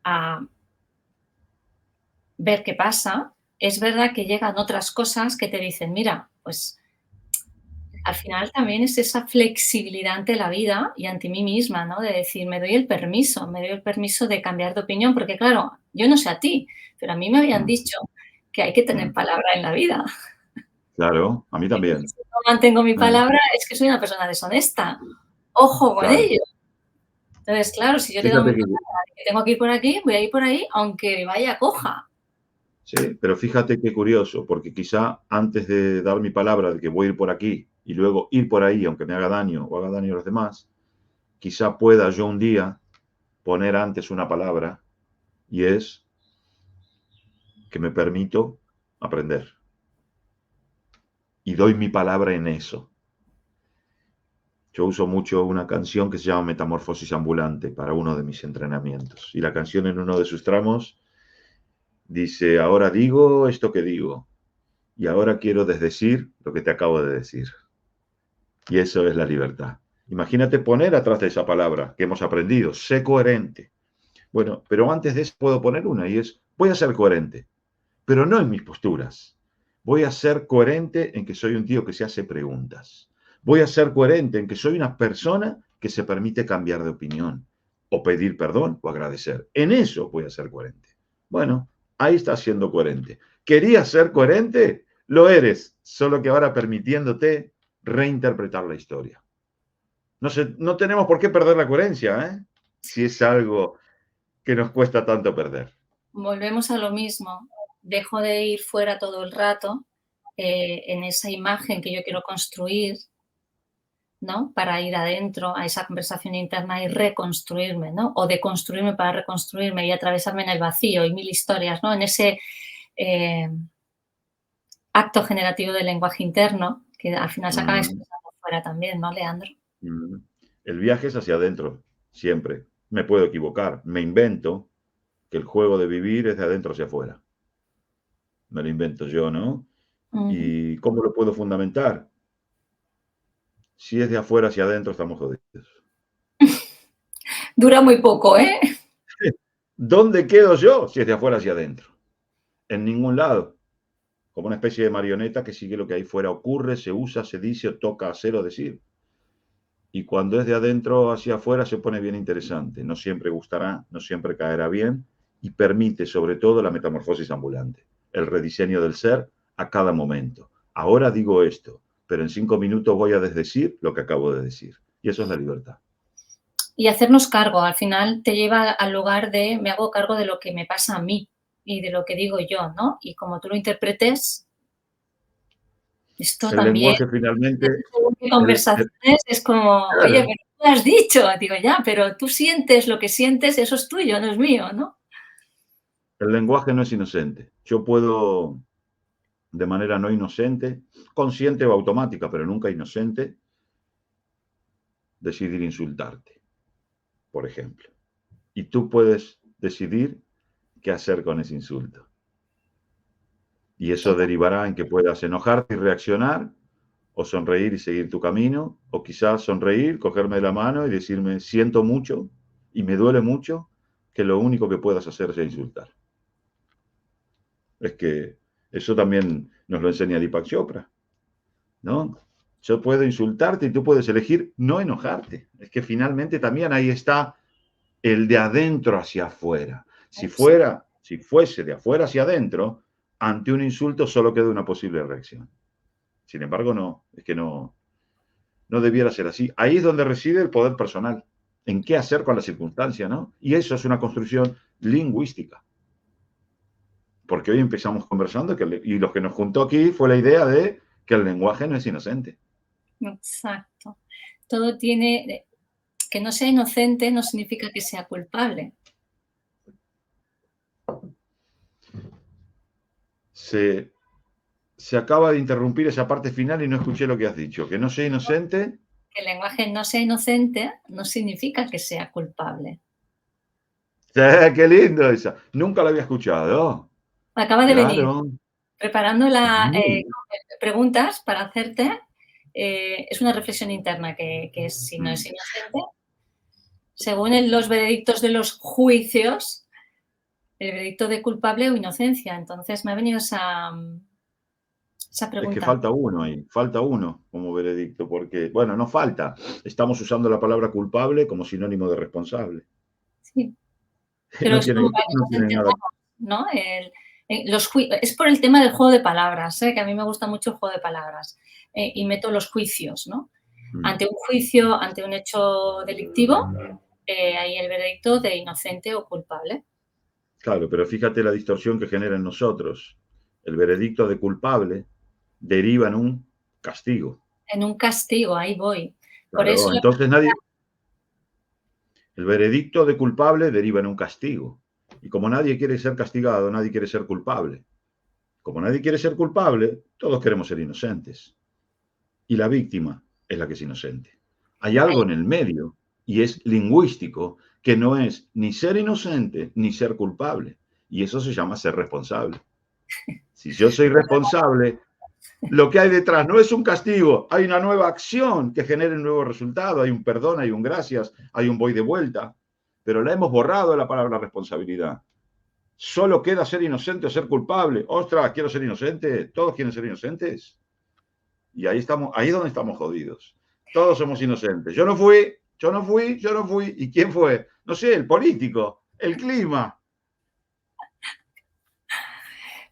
S1: a ver qué pasa, es verdad que llegan otras cosas que te dicen, mira, pues al final también es esa flexibilidad ante la vida y ante mí misma, ¿no? De decir, me doy el permiso de cambiar de opinión, porque claro, yo no sé a ti, pero a mí me habían dicho que hay que tener palabra en la vida.
S2: claro, a mí
S1: Y que
S2: también.
S1: si no mantengo mi palabra es que soy una persona deshonesta. Ojo con
S2: Claro.
S1: ello. Entonces, claro, si yo te he dado mi
S2: Fíjate que,
S1: palabra de que tengo que ir por aquí, voy a ir por ahí, aunque vaya coja.
S2: sí, pero fíjate qué curioso, porque quizá antes de dar mi palabra de que voy a ir por aquí y luego ir por ahí, aunque me haga daño o haga daño a los demás, quizá pueda yo un día poner antes una palabra y es que me permito aprender y doy mi palabra en eso. Yo uso mucho una canción que se llama Metamorfosis Ambulante para uno de mis entrenamientos. Y la canción en uno de sus tramos dice, ahora digo esto que digo y ahora quiero desdecir lo que te acabo de decir. Y eso es la libertad. Imagínate poner atrás de esa palabra que hemos aprendido, sé coherente. Bueno, pero antes de eso puedo poner una y es, voy a ser coherente, pero no en mis posturas. Voy a ser coherente en que soy un tío que se hace preguntas. Voy a ser coherente en que soy una persona que se permite cambiar de opinión, o pedir perdón o agradecer. En eso voy a ser coherente. Bueno, ahí estás siendo coherente. ¿Querías ser coherente? Lo eres, solo que ahora permitiéndote reinterpretar la historia. No, no tenemos por qué perder la coherencia, ¿eh? Si es algo que nos cuesta tanto perder.
S1: Volvemos a lo mismo. Dejo de ir fuera todo el rato en esa imagen que yo quiero construir, ¿no? Para ir adentro a esa conversación interna y reconstruirme, ¿no? O deconstruirme para reconstruirme y atravesarme en el vacío y mil historias, ¿no? En ese eh, acto generativo del lenguaje interno que al final se acaba
S2: Mm,
S1: expresando fuera también, ¿no, Leandro?
S2: mm. El viaje es hacia adentro, siempre. Me puedo equivocar. Me invento que el juego de vivir es de adentro hacia afuera. Me lo invento yo, ¿no?
S1: Ujú.
S2: ¿Y cómo lo puedo fundamentar? Si es de afuera hacia adentro, estamos jodidos.
S1: Dura muy poco, ¿eh?
S2: ¿Dónde quedo yo si es de afuera hacia adentro? En ningún lado. Como una especie de marioneta que sigue lo que ahí fuera ocurre, se usa, se dice, o toca hacer o decir. Y cuando es de adentro hacia afuera se pone bien interesante. No siempre gustará, no siempre caerá bien y permite sobre todo la metamorfosis ambulante, el rediseño del ser a cada momento. Ahora digo esto, pero en 5 minutos voy a desdecir lo que acabo de decir. Y eso es la libertad.
S1: Y hacernos cargo, al final te lleva al lugar de me hago cargo de lo que me pasa a mí y de lo que digo yo, ¿no? Y como tú lo interpretes, esto
S2: El
S1: también,
S2: lenguaje finalmente,
S1: según qué
S2: el,
S1: conversaciones, es como, oye,
S2: claro,
S1: pero lo has dicho. Digo, ya, pero tú sientes lo que sientes, eso es tuyo, no es mío, ¿no?
S2: El lenguaje no es inocente. Yo puedo, de manera no inocente, consciente o automática, pero nunca inocente, decidir insultarte, por ejemplo. Y tú puedes decidir qué hacer con ese insulto. Y eso
S1: Total.
S2: derivará en que puedas enojarte y reaccionar, o sonreír y seguir tu camino, o quizás sonreír, cogerme de la mano y decirme, siento mucho y me duele mucho, que lo único que puedas hacer sea insultar. Es que eso también nos lo enseña Deepak Chopra, ¿no? Yo puedo insultarte y tú puedes elegir no enojarte. Es que finalmente también ahí está el de adentro hacia afuera. Si fuese de afuera hacia adentro, ante un insulto solo queda una posible reacción. Sin embargo, no, es que no debiera ser así. Ahí es donde reside el poder personal, en qué hacer con la circunstancia, ¿no? Y eso es una construcción lingüística. Porque hoy empezamos conversando y lo que nos juntó aquí fue la idea de que el lenguaje no es inocente.
S1: Exacto. Todo tiene, que no sea inocente no significa que sea culpable.
S2: Se acaba de interrumpir esa parte final y no escuché lo que has dicho. Que no sea inocente.
S1: Que el lenguaje no sea inocente no significa que sea culpable.
S2: ¡Qué lindo esa! Nunca la había escuchado.
S1: Acaba de venir.
S2: Claro.
S1: Preparando la
S2: Sí.
S1: preguntas para hacerte, es una reflexión interna que es si no es inocente, según los veredictos de los juicios, el veredicto de culpable o inocencia. Entonces me ha venido esa
S2: Es que
S1: pregunta.
S2: falta uno ahí, falta uno como veredicto, porque, bueno, no falta. Estamos usando la palabra culpable como sinónimo de responsable.
S1: Sí,
S2: Que
S1: pero
S2: no
S1: es como
S2: tiene,
S1: para que
S2: no
S1: nos
S2: tiene nada.
S1: entendamos, ¿no? Es por el tema del juego de palabras, que a mí me gusta mucho el juego de palabras, y meto los juicios, ¿no? Ante un juicio, ante un hecho delictivo, hay el veredicto de inocente o culpable.
S2: Claro, pero fíjate la distorsión que genera en nosotros. El veredicto de culpable deriva en un castigo.
S1: En un castigo, ahí voy. Por eso
S2: Claro, entonces el veredicto de culpable deriva en un castigo. Y como nadie quiere ser castigado, nadie quiere ser culpable. Como nadie quiere ser culpable, todos queremos ser inocentes. Y la víctima es la que es inocente. Hay
S1: ahí,
S2: algo en el medio, y es lingüístico, que no es ni ser inocente ni ser culpable. Y eso se llama ser responsable. Si yo soy responsable, lo que hay detrás no es un castigo, hay una nueva acción que genere un nuevo resultado, hay un perdón, hay un gracias, hay un voy de vuelta, pero la hemos borrado de la palabra responsabilidad. Solo queda ser inocente o ser culpable. Ostras, quiero ser inocente, todos quieren ser inocentes. Y ahí estamos, ahí es donde estamos jodidos. Todos somos inocentes. Yo no fui, yo no fui, yo no fui. ¿Y quién fue? No sé, el político, el clima.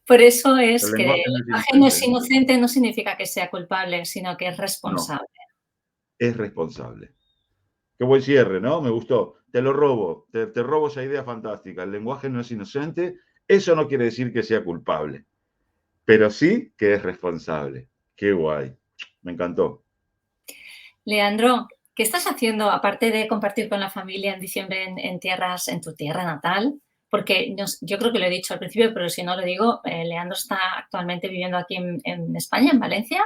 S1: por eso
S2: El
S1: es que el
S2: lenguaje no es
S1: lenguaje no es
S2: inocente.
S1: inocente, no significa que sea culpable, sino que es
S2: No,
S1: responsable.
S2: es responsable. Qué buen cierre, ¿no? Me gustó. Te lo robo, te robo esa idea fantástica. El lenguaje no es inocente. Eso no quiere decir que sea culpable, pero sí que es responsable. Qué guay. Me encantó.
S1: Leandro, ¿qué estás haciendo aparte de compartir con la familia en diciembre en tu tierra natal? Porque yo creo que lo he dicho al principio, pero si no lo digo, Leandro está actualmente viviendo aquí en España, en Valencia,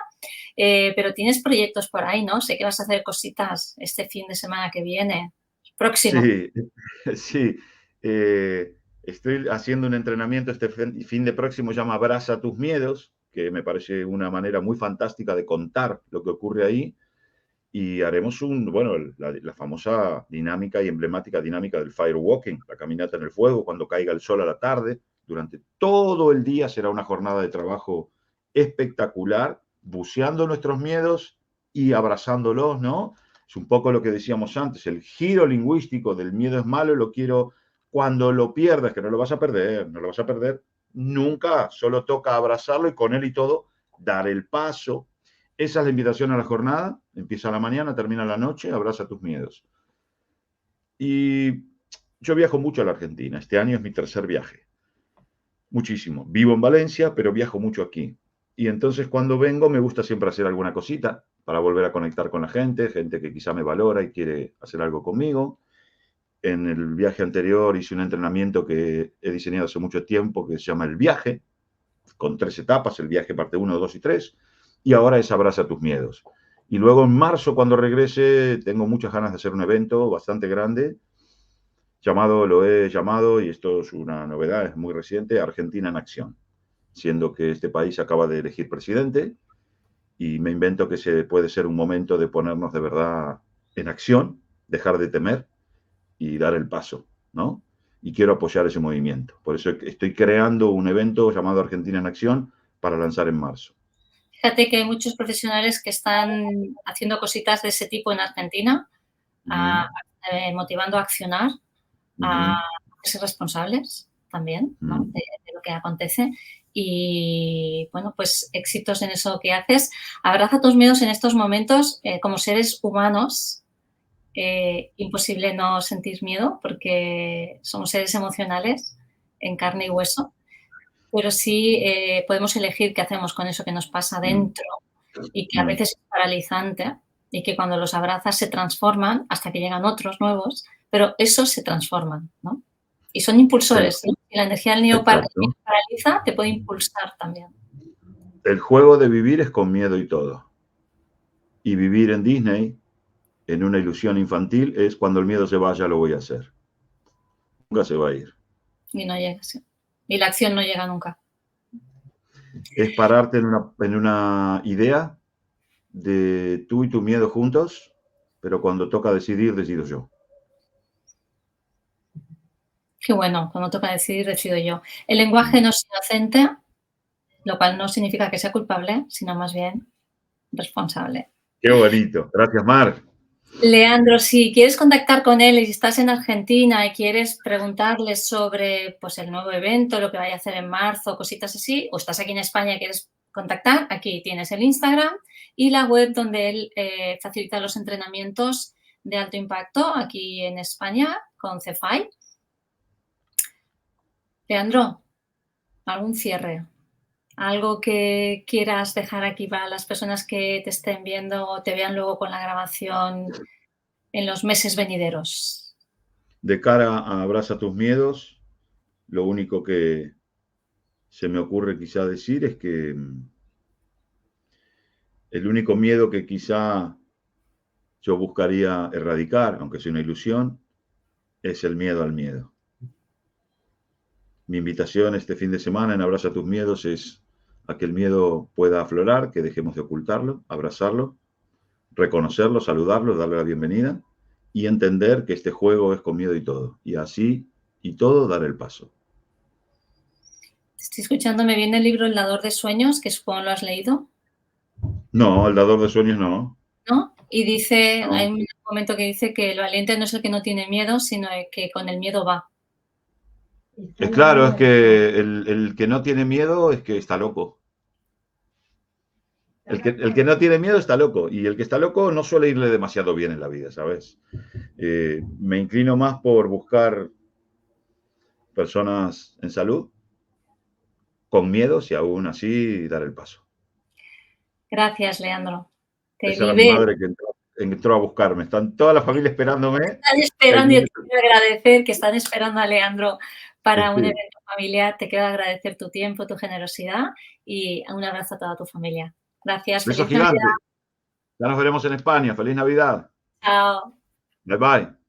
S1: pero tienes proyectos por ahí, ¿no? Sé que vas a hacer cositas este fin de semana que viene, próximo.
S2: Sí, sí. Estoy haciendo un entrenamiento este fin de próximo, se llama Abraza tus miedos, que me parece una manera muy fantástica de contar lo que ocurre ahí. Y haremos bueno, la famosa dinámica y emblemática dinámica del firewalking, la caminata en el fuego, cuando caiga el sol a la tarde. Durante todo el día será una jornada de trabajo espectacular, buceando nuestros miedos y abrazándolos, ¿no? Es un poco lo que decíamos antes, el giro lingüístico del miedo es malo, lo quiero cuando lo pierdas, que no lo vas a perder, no lo vas a perder nunca, solo toca abrazarlo y con él y todo dar el paso. Esa es la invitación a la jornada. Empieza a la mañana, termina la noche, abraza tus miedos. Y yo viajo mucho a la Argentina. Este año es mi tercer viaje. Muchísimo. Vivo en Valencia, pero viajo mucho aquí. Y entonces cuando vengo me gusta siempre hacer alguna cosita. para volver a conectar con la gente que quizá me valora y quiere hacer algo conmigo. En el viaje anterior hice un entrenamiento que he diseñado hace mucho tiempo que se llama El Viaje, con 3 etapas, el viaje parte 1, 2 y 3, y ahora es Abraza tus miedos. Y luego en marzo, cuando regrese, tengo muchas ganas de hacer un evento bastante grande, lo he llamado, y esto es una novedad, es muy reciente, Argentina en Acción, siendo que este país acaba de elegir presidente, y me invento que puede ser un momento de ponernos de verdad en acción, dejar de temer y dar el paso, ¿no? Y quiero apoyar ese movimiento. Por eso estoy creando un evento llamado Argentina en Acción para lanzar en marzo.
S1: Fíjate que hay muchos profesionales que están haciendo cositas de ese tipo en Argentina, motivando a accionar, a ser responsables también, ¿no? de lo que acontece. Y, bueno, pues éxitos en eso que haces. Abraza tus miedos en estos momentos. Como seres humanos, imposible no sentir miedo porque somos seres emocionales en carne y hueso. Pero sí podemos elegir qué hacemos con eso que nos pasa dentro y que a veces es paralizante y que cuando los abrazas se transforman hasta que llegan otros nuevos, pero esos se transforman, ¿no? Y son impulsores, ¿no? Y la energía del miedo paraliza, te puede impulsar también.
S2: El juego de vivir es con miedo y todo. Y vivir en Disney, en una ilusión infantil, es cuando el miedo se vaya, lo voy a hacer. Nunca se va a ir.
S1: Y no llega, sí. Y la acción no llega nunca.
S2: Es pararte en una idea de tú y tu miedo juntos, pero cuando toca decidir, decido yo.
S1: Qué bueno, cuando toca decidir, decido yo. El lenguaje no es inocente, lo cual no significa que sea culpable, sino más bien responsable.
S2: Qué bonito. Gracias, Mar.
S1: Leandro, si quieres contactar con él y si estás en Argentina y quieres preguntarle sobre pues, el nuevo evento, lo que vaya a hacer en marzo, cositas así, o estás aquí en España y quieres contactar, aquí tienes el Instagram y la web donde él facilita los entrenamientos de alto impacto aquí en España con Cefai. Leandro, ¿algún cierre? ¿Algo que quieras dejar aquí para las personas que te estén viendo o te vean luego con la grabación en los meses venideros?
S2: De cara a Abraza tus miedos, lo único que se me ocurre quizá decir es que el único miedo que quizá yo buscaría erradicar, aunque sea una ilusión, es el miedo al miedo. Mi invitación este fin de semana en Abraza tus miedos es a que el miedo pueda aflorar, que dejemos de ocultarlo, abrazarlo, reconocerlo, saludarlo, darle la bienvenida y entender que este juego es con miedo y todo. Y así y todo dar el paso.
S1: Estoy escuchando, me viene el libro El dador de sueños, que supongo lo has leído.
S2: No, el dador de sueños no.
S1: ¿No? Y dice,
S2: No.
S1: hay un momento que dice que el valiente no es el que no tiene miedo, sino el que con el miedo va.
S2: Es claro, es que el que no tiene miedo es que está loco. El que no tiene miedo está loco. Y el que está loco no suele irle demasiado bien en la vida, ¿sabes? Me inclino más por buscar personas en salud, con miedos y aún así dar el paso.
S1: Gracias, Leandro.
S2: Esa era mi madre que entró a buscarme. Están toda la familia esperándome.
S1: Están esperando y te quiero agradecer que están esperando a Leandro para un
S2: Sí.
S1: evento familiar. Te quiero agradecer tu tiempo, tu generosidad y un abrazo a toda tu familia. Gracias.
S2: Beso
S1: Feliz Navidad.
S2: gigante. Ya nos veremos en España. Feliz Navidad.
S1: Chao.
S2: Bye bye.